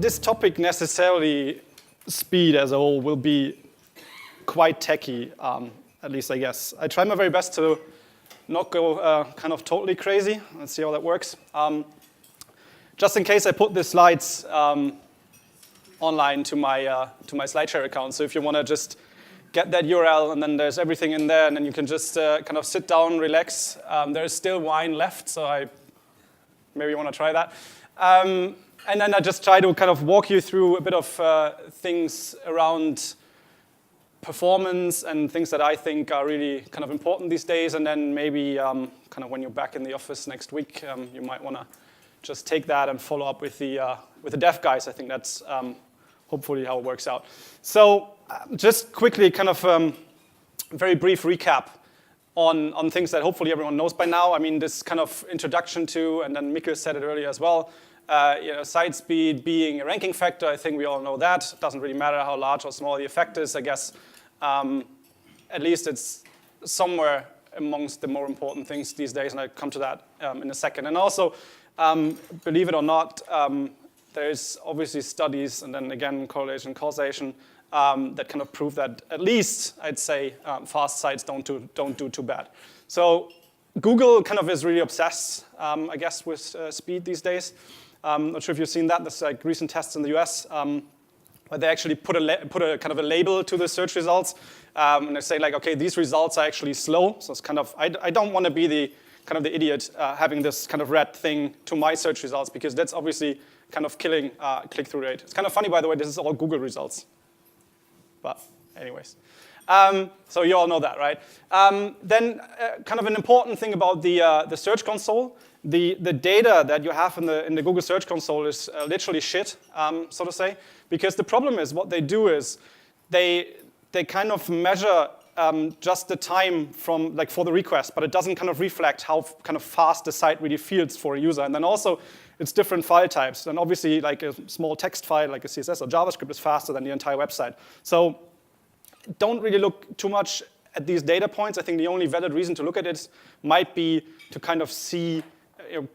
this topic necessarily, speed as a whole, will be quite techy, at least I guess. I try my very best to not go kind of totally crazy. Let's see how that works. Just in case, I put the slides online to my SlideShare account. So if you want to just get that URL, and then there's everything in there, and then you can just kind of sit down, relax. There's still wine left, so maybe you want to try that. And then I just try to kind of walk you through a bit of things around performance and things that I think are really kind of important these days. And then maybe kind of when you're back in the office next week, you might want to just take that and follow up with the dev guys. I think that's hopefully how it works out. So just quickly, kind of very brief recap on things that hopefully everyone knows by now. I mean, this kind of introduction to, and then Mikkel said it earlier as well, site speed being a ranking factor. I think we all know that. It doesn't really matter how large or small the effect is. I guess at least it's somewhere amongst the more important things these days, and I'll come to that in a second. And also, believe it or not, there's obviously studies, and then again, correlation, causation, that kind of prove that at least, I'd say, fast sites don't do too bad. So Google kind of is really obsessed, I guess, with speed these days. Not sure if you've seen that. There's like recent tests in the US where they actually put a kind of a label to the search results, and they say like, okay, these results are actually slow. So it's kind of, I don't want to be the kind of the idiot having this kind of red thing to my search results, because that's obviously kind of killing click-through rate. It's kind of funny, by the way, this is all Google results. But anyways. So you all know that, right? Then kind of an important thing about the Search Console, the data that you have in the Google Search Console is literally shit, so to say, because the problem is what they do is they kind of measure just the time from like for the request, but it doesn't kind of reflect how kind of fast the site really feels for a user. And then also it's different file types. And obviously like a small text file like a CSS or JavaScript is faster than the entire website. So don't really look too much at these data points. I think the only valid reason to look at it might be to kind of see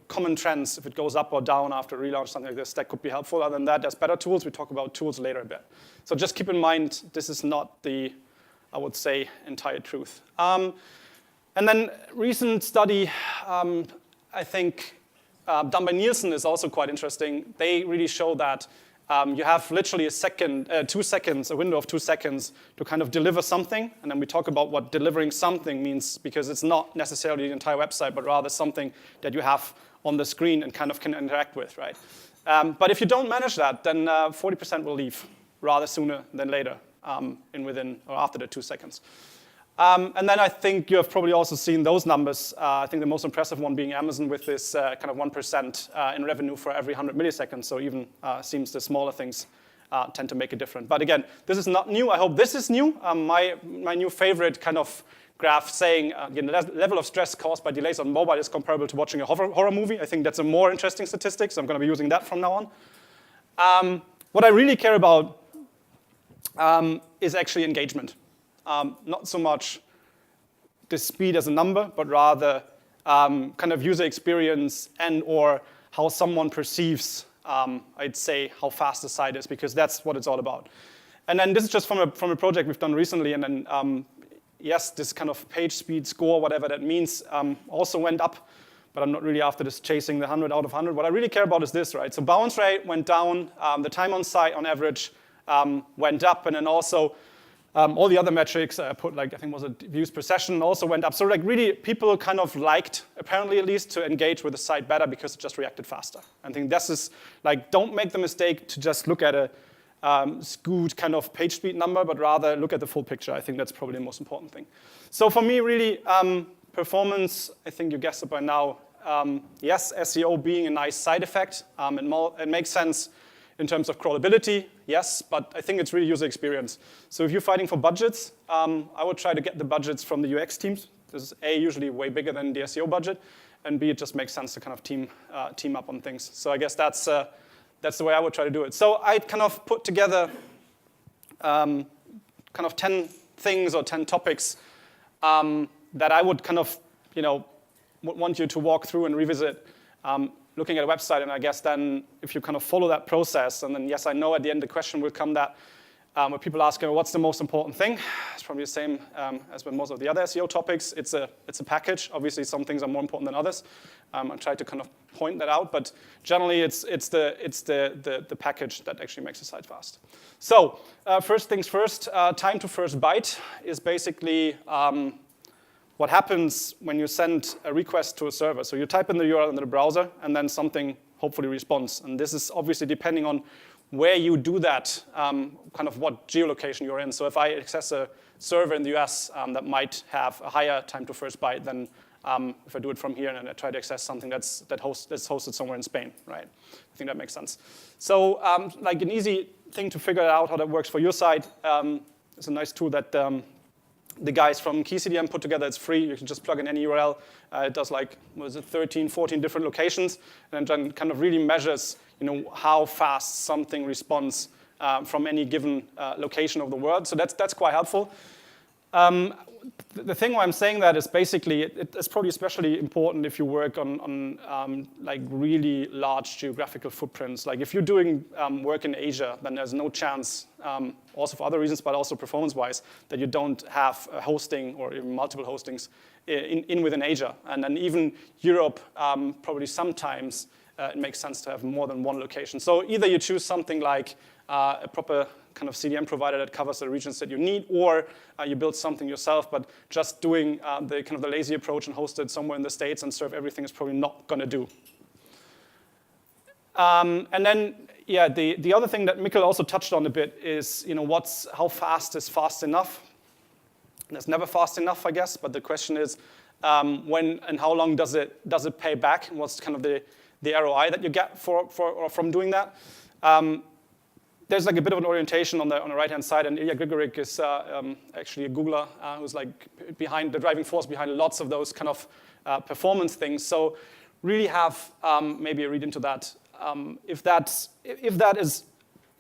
common trends, if it goes up or down after a relaunch, something like this. That could be helpful. Other than that, there's better tools. We talk about tools later a bit. So just keep in mind, this is not the, I would say, entire truth. And then recent study, I think Dumbo Nielsen is also quite interesting. They really show that you have literally a window of 2 seconds to kind of deliver something. And then we talk about what delivering something means, because it's not necessarily the entire website, but rather something that you have on the screen and kind of can interact with, right? But if you don't manage that, then 40% will leave rather sooner than later, within or after the 2 seconds. And then I think you have probably also seen those numbers. I think the most impressive one being Amazon with this kind of 1% in revenue for every 100 milliseconds. So even seems the smaller things tend to make a difference. But again, this is not new. I hope this is new. My new favorite kind of graph saying again, the level of stress caused by delays on mobile is comparable to watching a horror movie. I think that's a more interesting statistic, so I'm going to be using that from now on. What I really care about is actually engagement. Not so much the speed as a number, but rather kind of user experience and or how someone perceives, I'd say, how fast the site is, because that's what it's all about. And then this is just from a project we've done recently, and then yes, this kind of page speed score, whatever that means, also went up, but I'm not really after this chasing the 100 out of 100. What I really care about is this, right? So bounce rate went down, the time on site on average went up, and then also all the other metrics I put, like I think was it views per session, also went up. So like really people kind of liked, apparently at least, to engage with the site better because it just reacted faster. I think this is like, don't make the mistake to just look at a skewed kind of page speed number, but rather look at the full picture. I think that's probably the most important thing. So for me, really, performance, I think you guessed it by now. Yes, SEO being a nice side effect. It makes sense in terms of crawlability, yes, but I think it's really user experience. So if you're fighting for budgets, I would try to get the budgets from the UX teams. This is A, usually way bigger than the SEO budget, and B, it just makes sense to kind of team up on things. So I guess that's the way I would try to do it. So I kind of put together kind of 10 things or 10 topics that I would kind of, want you to walk through and revisit looking at a website, and I guess then if you kind of follow that process, and then yes, I know at the end the question will come that where people ask, what's the most important thing? It's probably the same as with most of the other SEO topics. It's a package. Obviously, some things are more important than others. I try to kind of point that out, but generally, it's the package that actually makes the site fast. So first things first, time to first byte is basically what happens when you send a request to a server. So you type in the URL in the browser, and then something hopefully responds. And this is obviously depending on where you do that, kind of what geolocation you're in. So if I access a server in the US, that might have a higher time to first byte than if I do it from here and I try to access something that's hosted somewhere in Spain, right? I think that makes sense. So like an easy thing to figure out how that works for your site is a nice tool that the guys from KeyCDM put together. It's free. You can just plug in any URL. It does like, 13, 14 different locations, and then kind of really measures how fast something responds from any given location of the world. So that's quite helpful. The thing why I'm saying that is basically it's probably especially important if you work on like really large geographical footprints. Like if you're doing work in Asia, then there's no chance, also for other reasons, but also performance-wise, that you don't have a hosting or even multiple hostings within Asia. And then even Europe, probably sometimes it makes sense to have more than one location. So either you choose something like a proper kind of CDN provider that covers the regions that you need, or you build something yourself, but just doing the kind of the lazy approach and host it somewhere in the States and serve everything is probably not going to do. And then, yeah, the other thing that Mikkel also touched on a bit is, how fast is fast enough? There's never fast enough, I guess, but the question is, when and how long does it pay back? And what's kind of the ROI that you get from doing that? There's like a bit of an orientation on the right-hand side, and Ilya Grigorik is actually a Googler who's like behind the driving force behind lots of those kind of performance things. So really have maybe a read into that. If that is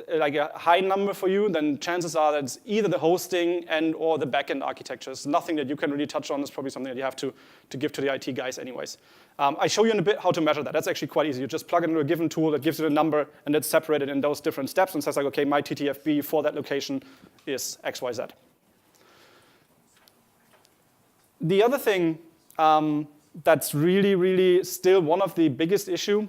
like a high number for you, then chances are that it's either the hosting and or the backend architecture. It's nothing that you can really touch on. It's probably something that you have to give to the IT guys anyways. I show you in a bit how to measure that. That's actually quite easy. You just plug it into a given tool that gives you a number, and it's separated in those different steps and says like, okay, my TTFB for that location is XYZ. The other thing that's really, really still one of the biggest issue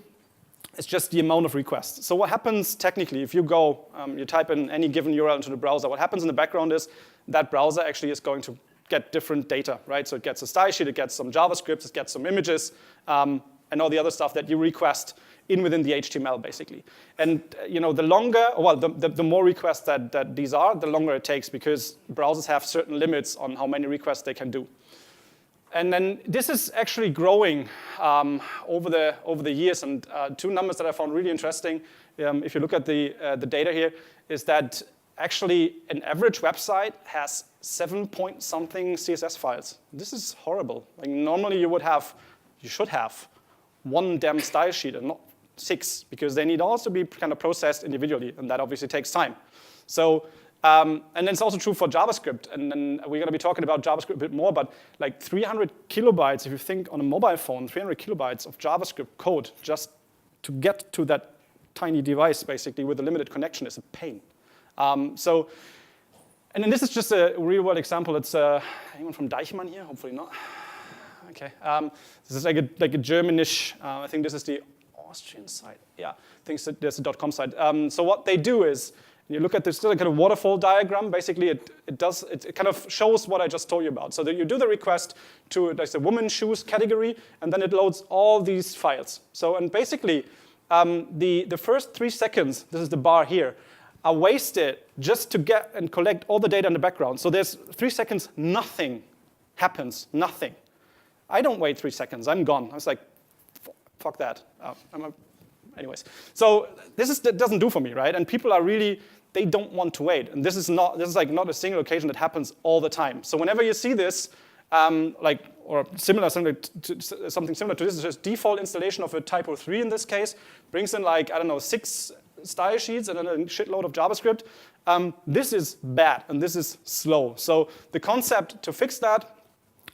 is just the amount of requests. So what happens technically if you go, you type in any given URL into the browser, what happens in the background is that browser actually is going to get different data, right? So it gets a style sheet, it gets some JavaScript, it gets some images, and all the other stuff that you request within the HTML, basically. And the longer, well, the more requests that these are, the longer it takes, because browsers have certain limits on how many requests they can do. And then this is actually growing over the years. And two numbers that I found really interesting, if you look at the data here, is that actually an average website has 7-point-something CSS files. This is horrible. Like normally you should have one damn style sheet and not 6, because they need also be kind of processed individually, and that obviously takes time. So. And then it's also true for JavaScript, and then we're going to be talking about JavaScript a bit more, but like 300 kilobytes, if you think on a mobile phone, 300 kilobytes of JavaScript code just to get to that tiny device, basically, with a limited connection is a pain. And then this is just a real-world example. It's anyone from Deichmann here? Hopefully not. Okay. This is like a Germanish, I think this is the Austrian site. Yeah, I think there's a .com site. So what they do is, you look at this kind of waterfall diagram. Basically, it kind of shows what I just told you about. So that you do the request to there's a woman shoes category, and then it loads all these files. So and basically, the first 3 seconds, this is the bar here, are wasted just to get and collect all the data in the background. So there's 3 seconds, nothing happens, nothing. I don't wait 3 seconds. I'm gone. I was like, fuck that. Anyways, so that doesn't do for me, right? And people are really, they don't want to wait. And this is like not a single occasion that happens all the time. So whenever you see this, or something similar to this, is just default installation of a typo 3 in this case, brings in like, 6 style sheets and then a shitload of JavaScript. This is bad and this is slow. So the concept to fix that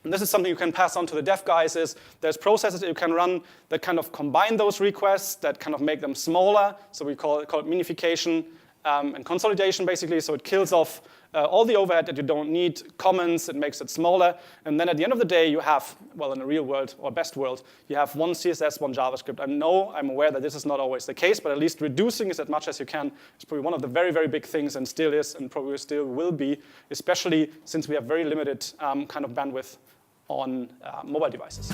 And this is something you can pass on to the dev guys, is there's processes that you can run that kind of combine those requests, that kind of make them smaller. So we call it minification and consolidation, basically. So it kills off all the overhead that you don't need, comments, it makes it smaller. And then at the end of the day, you have, well, in the real world, or best world, you have one CSS, one JavaScript. I'm aware that this is not always the case, but at least reducing it as much as you can is probably one of the very, very big things, and still is, and probably still will be, especially since we have very limited kind of bandwidth on mobile devices.